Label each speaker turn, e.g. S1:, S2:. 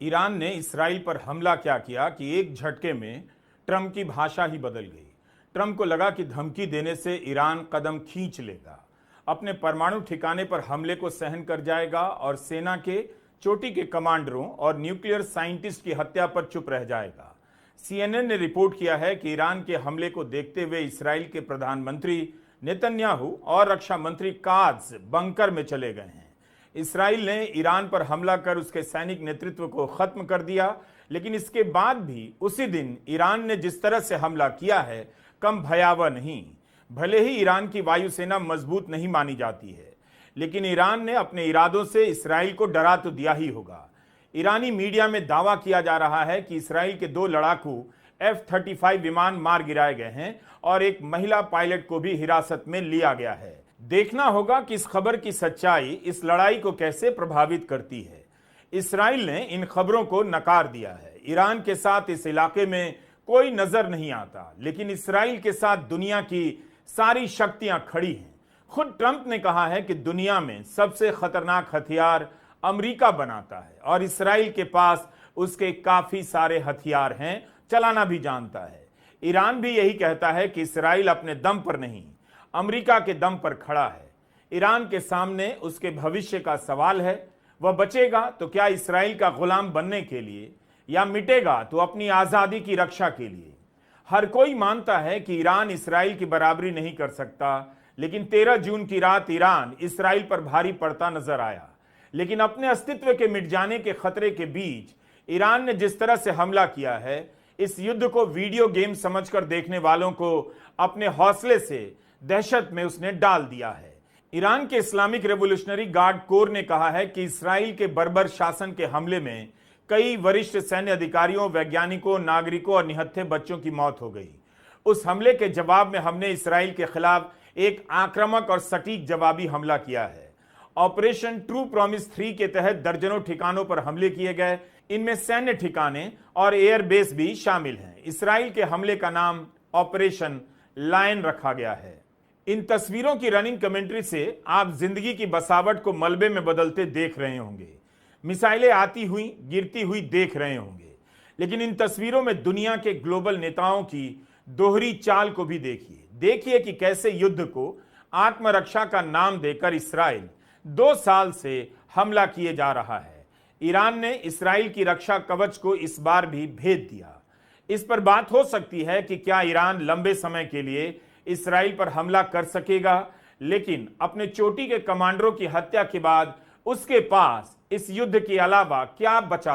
S1: Iran ने Israel पर हमला क्या किया कि एक झटके में ट्रंप की भाषा ही बदल गई। ट्रंप को लगा कि धमकी देने से ईरान कदम खींच लेगा, अपने परमाणु ठिकाने पर हमले को सहन कर जाएगा और सेना के चोटी के कमांडरों और न्यूक्लियर साइंटिस्ट की हत्या पर चुप रह जाएगा। सीएनएन ने रिपोर्ट किया है कि ईरान के हमले को देखते हुए इसराइल के प्रधानमंत्री नेतन्याहू और रक्षा मंत्री कात्ज बंकर में चले गए हैं। इसराइल ने ईरान पर हमला कर उसके सैनिक नेतृत्व को खत्म कर दिया, लेकिन इसके बाद भी उसी दिन ईरान ने जिस तरह से हमला किया है कम भयावह नहीं। भले ही ईरान की वायुसेना मजबूत नहीं मानी जाती है, लेकिन ईरान ने अपने इरादों से इसराइल को डरा तो दिया ही होगा। ईरानी मीडिया में दावा किया जा रहा है कि इसराइल के 2 लड़ाकू F-35 विमान मार गिराए गए हैं और एक महिला पायलट को भी हिरासत में लिया गया है। देखना होगा कि इस खबर की सच्चाई इस लड़ाई को कैसे प्रभावित करती है। इसराइल ने इन खबरों को नकार दिया है। ईरान के साथ इस इलाके में कोई नजर नहीं आता, लेकिन इसराइल के साथ दुनिया की सारी शक्तियां खड़ी हैं। खुद ट्रंप ने कहा है कि दुनिया में सबसे खतरनाक हथियार अमेरिका बनाता है और इसराइल के पास उसके काफी सारे हथियार हैं, चलाना भी जानता है। ईरान भी यही कहता है कि इसराइल अपने दम पर नहीं, अमेरिका के दम पर खड़ा है। ईरान के सामने उसके भविष्य का सवाल है। वह बचेगा तो क्या इसराइल का गुलाम बनने के लिए, या मिटेगा तो अपनी आजादी की रक्षा के लिए। हर कोई मानता है कि ईरान इसराइल की बराबरी नहीं कर सकता, लेकिन 13 जून की रात ईरान इसराइल पर भारी पड़ता नजर आया। लेकिन अपने अस्तित्व के मिट जाने के खतरे के बीच ईरान ने जिस तरह से हमला किया है, इस युद्ध को वीडियो गेम समझकर देखने वालों को अपने हौसले से दहशत में उसने डाल दिया है। ईरान के इस्लामिक रेवोल्यूशनरी गार्ड कोर ने कहा है कि इसराइल के बर्बर शासन के हमले में कई वरिष्ठ सैन्य अधिकारियों, वैज्ञानिकों, नागरिकों और निहत्थे बच्चों की मौत हो गई। उस हमले के जवाब में हमने इसराइल के खिलाफ एक आक्रामक और सटीक जवाबी हमला किया है। ऑपरेशन ट्रू प्रॉमिस 3 के तहत दर्जनों ठिकानों पर हमले किए गए। इनमें सैन्य ठिकाने और एयरबेस भी शामिल हैं। इसराइल के हमले का नाम ऑपरेशन लायन रखा गया है। इन तस्वीरों की रनिंग कमेंट्री से आप जिंदगी की बसावट को मलबे में बदलते देख रहे होंगे, मिसाइलें आती हुई गिरती हुई देख रहे होंगे, लेकिन इन तस्वीरों में दुनिया के ग्लोबल नेताओं की दोहरी चाल को भी देखिए कि कैसे युद्ध को आत्मरक्षा का नाम देकर इसराइल 2 साल से हमला किए जा रहा है। ईरान ने इसराइल की रक्षा कवच को इस बार भी भेद दिया। इस पर बात हो सकती है कि क्या ईरान लंबे समय के लिए इसराइल पर हमला कर सकेगा, लेकिन अपने चोटी के कमांडरों की हत्या के बाद उसके पास इस युद्ध के अलावा क्या बचा।